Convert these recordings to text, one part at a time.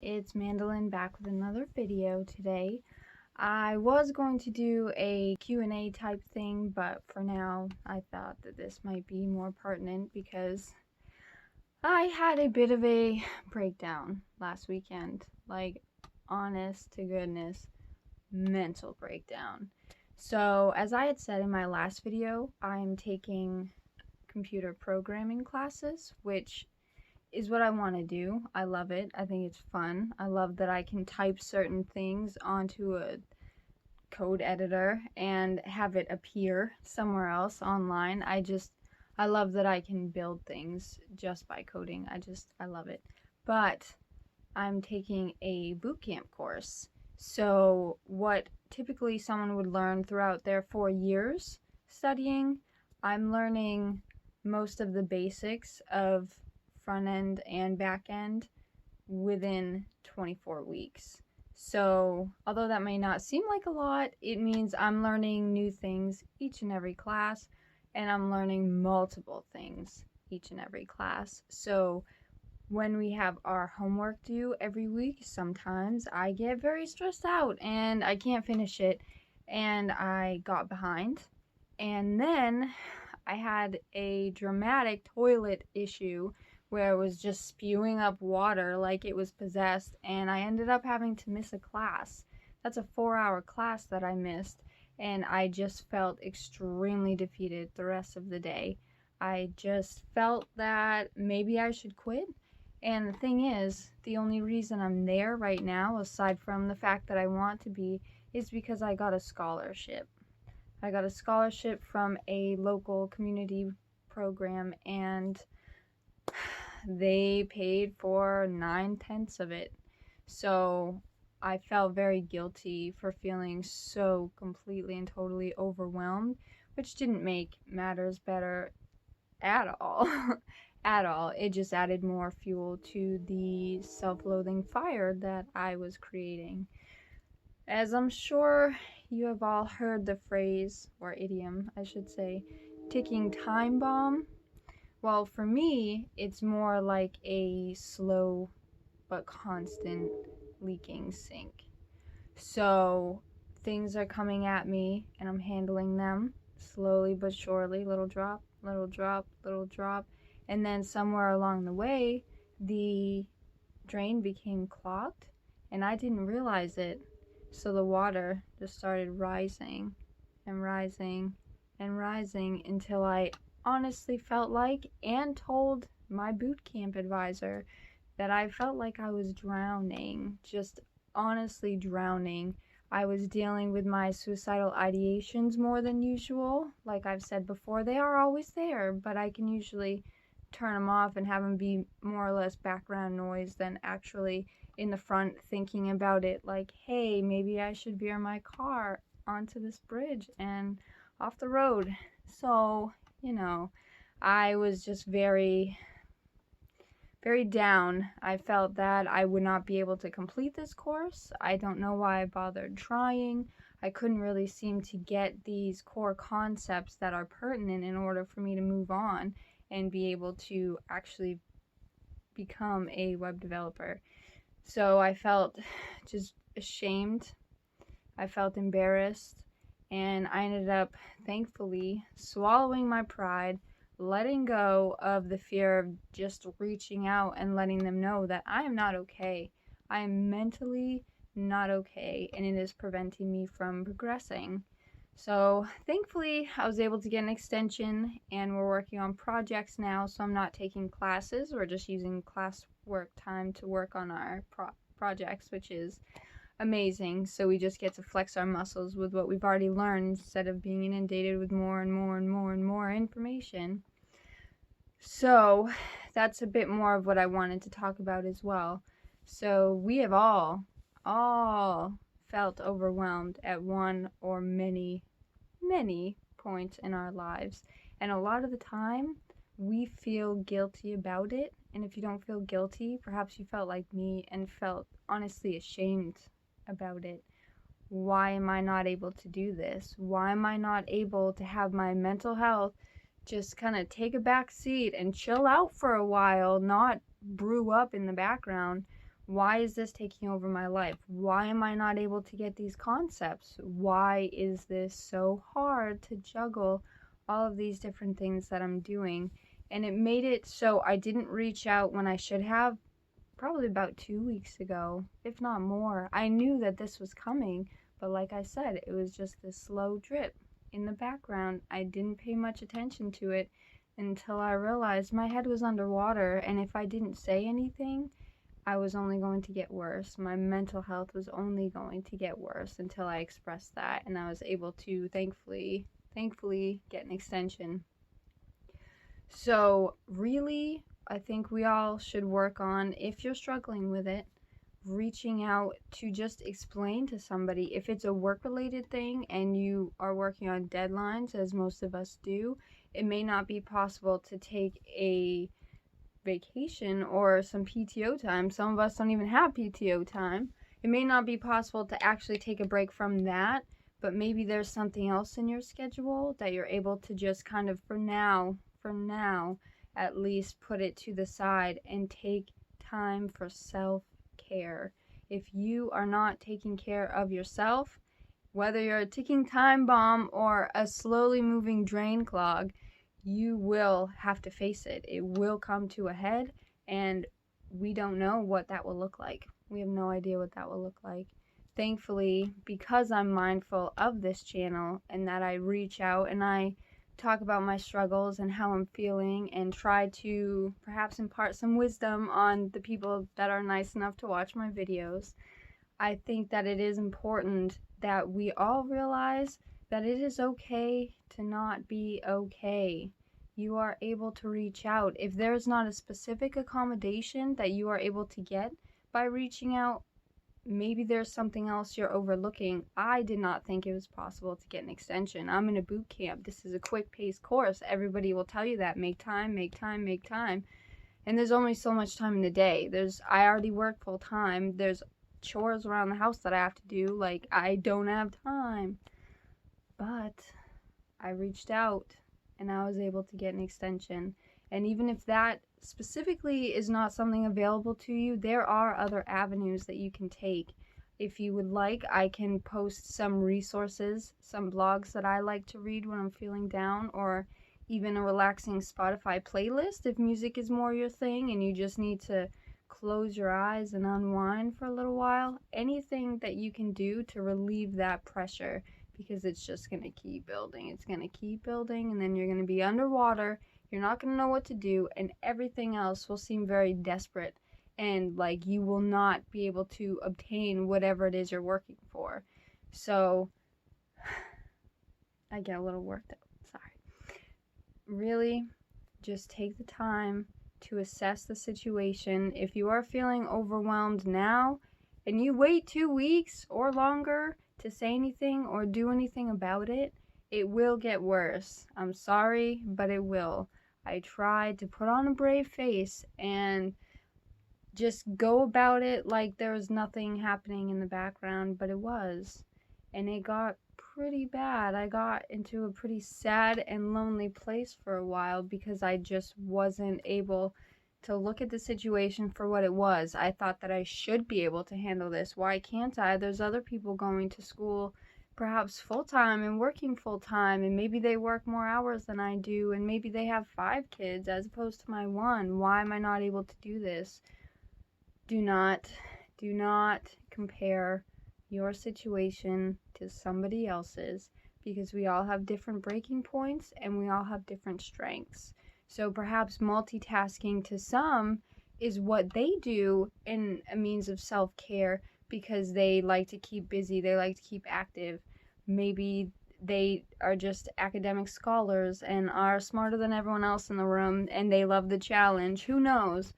It's Mandolin back with another video today. I was going to do a Q&A type thing, but for now I thought that this might be more pertinent because I had a bit of a breakdown last weekend. Like, honest to goodness, mental breakdown. So, as I had said in my last video, I'm taking computer programming classes, which is what I want to do. I love it. I think it's fun. I love that I can type certain things onto a code editor and have it appear somewhere else online. I love that I can build things just by coding. I love it. But I'm taking a bootcamp course. So what typically someone would learn throughout their 4 years studying, I'm learning most of the basics of front end and back end within 24 weeks. So, although that may not seem like a lot, it means I'm learning new things each and every class, and I'm learning multiple things each and every class. So, when we have our homework due every week, sometimes I get very stressed out and I can't finish it, and I got behind. And then I had a dramatic toilet issue where it was just spewing up water like it was possessed, and I ended up having to miss a class. That's a 4-hour class that I missed, and I just felt extremely defeated the rest of the day. I just felt that maybe I should quit. And the thing is, the only reason I'm there right now, aside from the fact that I want to be, is because I got a scholarship. I got a scholarship from a local community program, and they paid for 9/10 of it. So I felt very guilty for feeling so completely and totally overwhelmed, which didn't make matters better at all. At all. It just added more fuel to the self-loathing fire that I was creating. As I'm sure you have all heard the phrase, or idiom, I should say, ticking time bomb. Well, for me, it's more like a slow but constant leaking sink. So things are coming at me and I'm handling them slowly but surely, little drop, little drop, little drop. And then somewhere along the way, the drain became clogged and I didn't realize it. So the water just started rising and rising and rising until I honestly felt like, and told my boot camp advisor, that I felt like I was drowning, just honestly drowning. I was dealing with my suicidal ideations more than usual. Like I've said before, they are always there, but I can usually turn them off and have them be more or less background noise than actually in the front thinking about it, like, hey, maybe I should veer my car onto this bridge and off the road. So, I was just very, very down. I felt that I would not be able to complete this course. I don't know why I bothered trying. I couldn't really seem to get these core concepts that are pertinent in order for me to move on and be able to actually become a web developer. So I felt just ashamed. I felt embarrassed. And I ended up, thankfully, swallowing my pride, letting go of the fear of just reaching out and letting them know that I am not okay. I am mentally not okay, and it is preventing me from progressing. So thankfully, I was able to get an extension, and we're working on projects now, so I'm not taking classes. We're just using classwork time to work on our projects, which is amazing. So we just get to flex our muscles with what we've already learned instead of being inundated with more and more and more and more information. So that's a bit more of what I wanted to talk about as well. So we have all felt overwhelmed at one or many points in our lives. And a lot of the time, we feel guilty about it. And if you don't feel guilty, perhaps you felt like me and felt honestly ashamed about it. Why am I not able to do this? Why am I not able to have my mental health just kind of take a back seat and chill out for a while, not brew up in the background? Why is this taking over my life? Why am I not able to get these concepts? Why is this so hard to juggle all of these different things that I'm doing? And it made it so I didn't reach out when I should have, probably about 2 weeks ago, if not more. I knew that this was coming, but like I said, it was just this slow drip in the background. I didn't pay much attention to it until I realized my head was underwater, and if I didn't say anything, I was only going to get worse. My mental health was only going to get worse until I expressed that, and I was able to thankfully get an extension. So really, I think we all should work on, if you're struggling with it, reaching out to just explain to somebody. If it's a work-related thing and you are working on deadlines, as most of us do, it may not be possible to take a vacation or some PTO time. Some of us don't even have PTO time. It may not be possible to actually take a break from that, but maybe there's something else in your schedule that you're able to just kind of, for now, at least put it to the side and take time for self-care. If you are not taking care of yourself, whether you're a ticking time bomb or a slowly moving drain clog, you will have to face it. It will come to a head, and we don't know what that will look like. We have no idea what that will look like. Thankfully, because I'm mindful of this channel and that I reach out and I talk about my struggles and how I'm feeling and try to perhaps impart some wisdom on the people that are nice enough to watch my videos, I think that it is important that we all realize that it is okay to not be okay. You are able to reach out. If there's not a specific accommodation that you are able to get by reaching out, maybe there's something else you're overlooking. I did not think it was possible to get an extension. I'm in a boot camp. This is a quick-paced course. Everybody will tell you that. Make time, make time, make time. And there's only so much time in the day. I already work full-time. There's chores around the house that I have to do. Like, I don't have time. But I reached out and I was able to get an extension. And even if that specifically is not something available to you, there are other avenues that you can take. If you would like, I can post some resources, some blogs that I like to read when I'm feeling down, or even a relaxing Spotify playlist if music is more your thing and you just need to close your eyes and unwind for a little while. Anything that you can do to relieve that pressure, because it's just going to keep building. It's going to keep building, and then you're going to be underwater. You're not going to know what to do, and everything else will seem very desperate, and like you will not be able to obtain whatever it is you're working for. So I get a little worked up. Sorry. Really, just take the time to assess the situation. If you are feeling overwhelmed now and you wait 2 weeks or longer to say anything or do anything about it, it will get worse. I'm sorry, but it will. I tried to put on a brave face and just go about it like there was nothing happening in the background, but it was. And it got pretty bad. I got into a pretty sad and lonely place for a while because I just wasn't able to look at the situation for what it was. I thought that I should be able to handle this. Why can't I? There's other people going to school perhaps full-time and working full-time, and maybe they work more hours than I do, and maybe they have 5 kids as opposed to my 1. Why am I not able to do this? Do not compare your situation to somebody else's, because we all have different breaking points and we all have different strengths. So perhaps multitasking to some is what they do in a means of self-care because they like to keep busy, they like to keep active. Maybe they are just academic scholars and are smarter than everyone else in the room and they love the challenge. Who knows?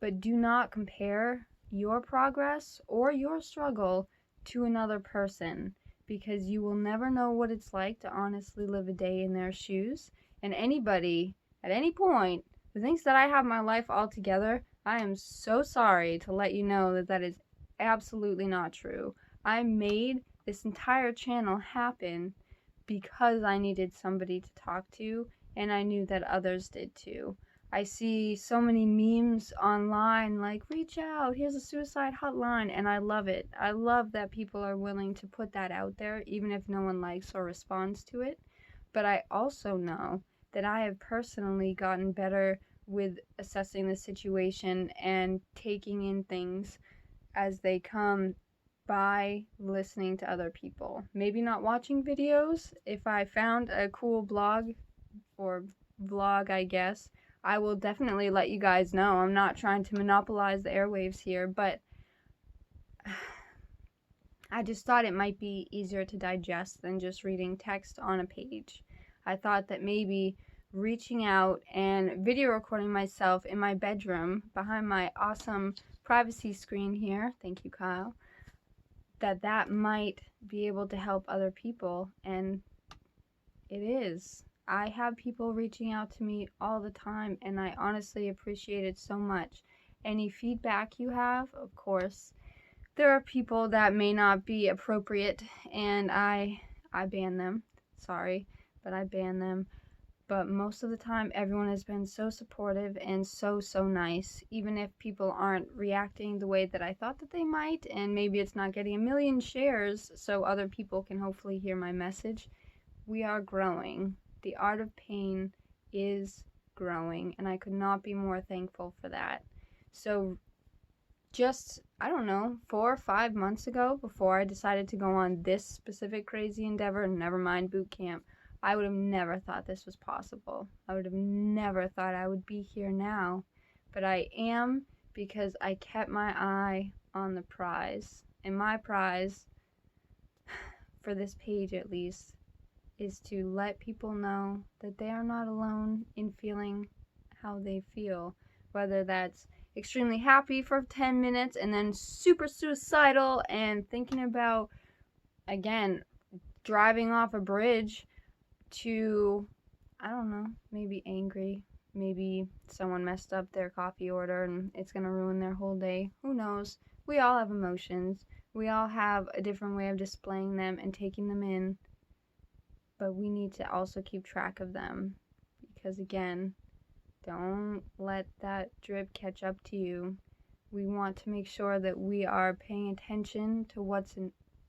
But do not compare your progress or your struggle to another person, because you will never know what it's like to honestly live a day in their shoes. And anybody at any point who thinks that I have my life all together, I am so sorry to let you know that that is absolutely not true. I made this entire channel happen because I needed somebody to talk to, and I knew that others did too. I see so many memes online like, reach out, here's a suicide hotline, and I love it. I love that people are willing to put that out there, even if no one likes or responds to it. But I also know that I have personally gotten better with assessing the situation and taking in things as they come by listening to other people. Maybe not watching videos. If I found a cool blog or vlog, I guess, I will definitely let you guys know. I'm not trying to monopolize the airwaves here, but I just thought it might be easier to digest than just reading text on a page. I thought that maybe reaching out and video recording myself in my bedroom behind my awesome privacy screen here, thank you, Kyle, that might be able to help other people, and it is. I have people reaching out to me all the time, and I honestly appreciate it so much. Any feedback you have, of course, there are people that may not be appropriate, and I ban them. Sorry, but I ban them. But most of the time, everyone has been so supportive and so nice, even if people aren't reacting the way that I thought that they might, and maybe it's not getting a million shares so other people can hopefully hear my message. We are growing. The art of pain is growing, and I could not be more thankful for that. So just, I don't know, 4 or 5 months ago, before I decided to go on this specific crazy endeavor, never mind boot camp, I would have never thought this was possible. I would have never thought I would be here now. But I am, because I kept my eye on the prize. And my prize, for this page at least, is to let people know that they are not alone in feeling how they feel. Whether that's extremely happy for 10 minutes and then super suicidal and thinking about, again, driving off a bridge, to, I don't know, maybe angry, maybe someone messed up their coffee order and it's gonna ruin their whole day. Who knows? We all have emotions. We all have a different way of displaying them and taking them in, but we need to also keep track of them, because again, don't let that drip catch up to you. We want to make sure that we are paying attention to what's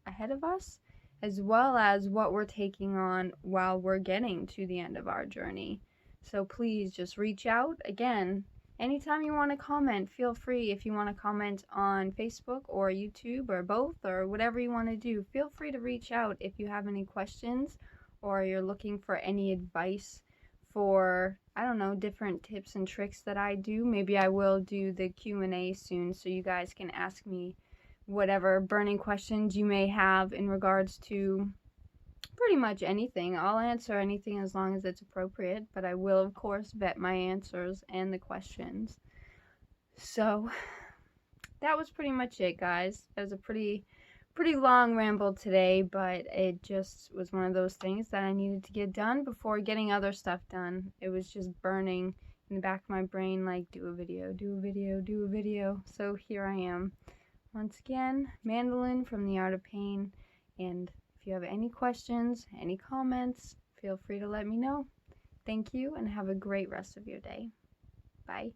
ahead of us, as well as what we're taking on while we're getting to the end of our journey. So please just reach out. Again, anytime you want to comment, feel free. If you want to comment on Facebook or YouTube or both or whatever you want to do, feel free to reach out if you have any questions or you're looking for any advice for, I don't know, different tips and tricks that I do. Maybe I will do the Q&A soon so you guys can ask me whatever burning questions you may have in regards to pretty much anything. I'll answer anything as long as it's appropriate, but I will, of course, vet my answers and the questions. So that was pretty much it, guys. It was a pretty long ramble today, but it just was one of those things that I needed to get done before getting other stuff done. It was just burning in the back of my brain like, do a video, do a video, do a video. So here I am. Once again, Mandolin from The Art of Pain, and if you have any questions, any comments, feel free to let me know. Thank you, and have a great rest of your day. Bye.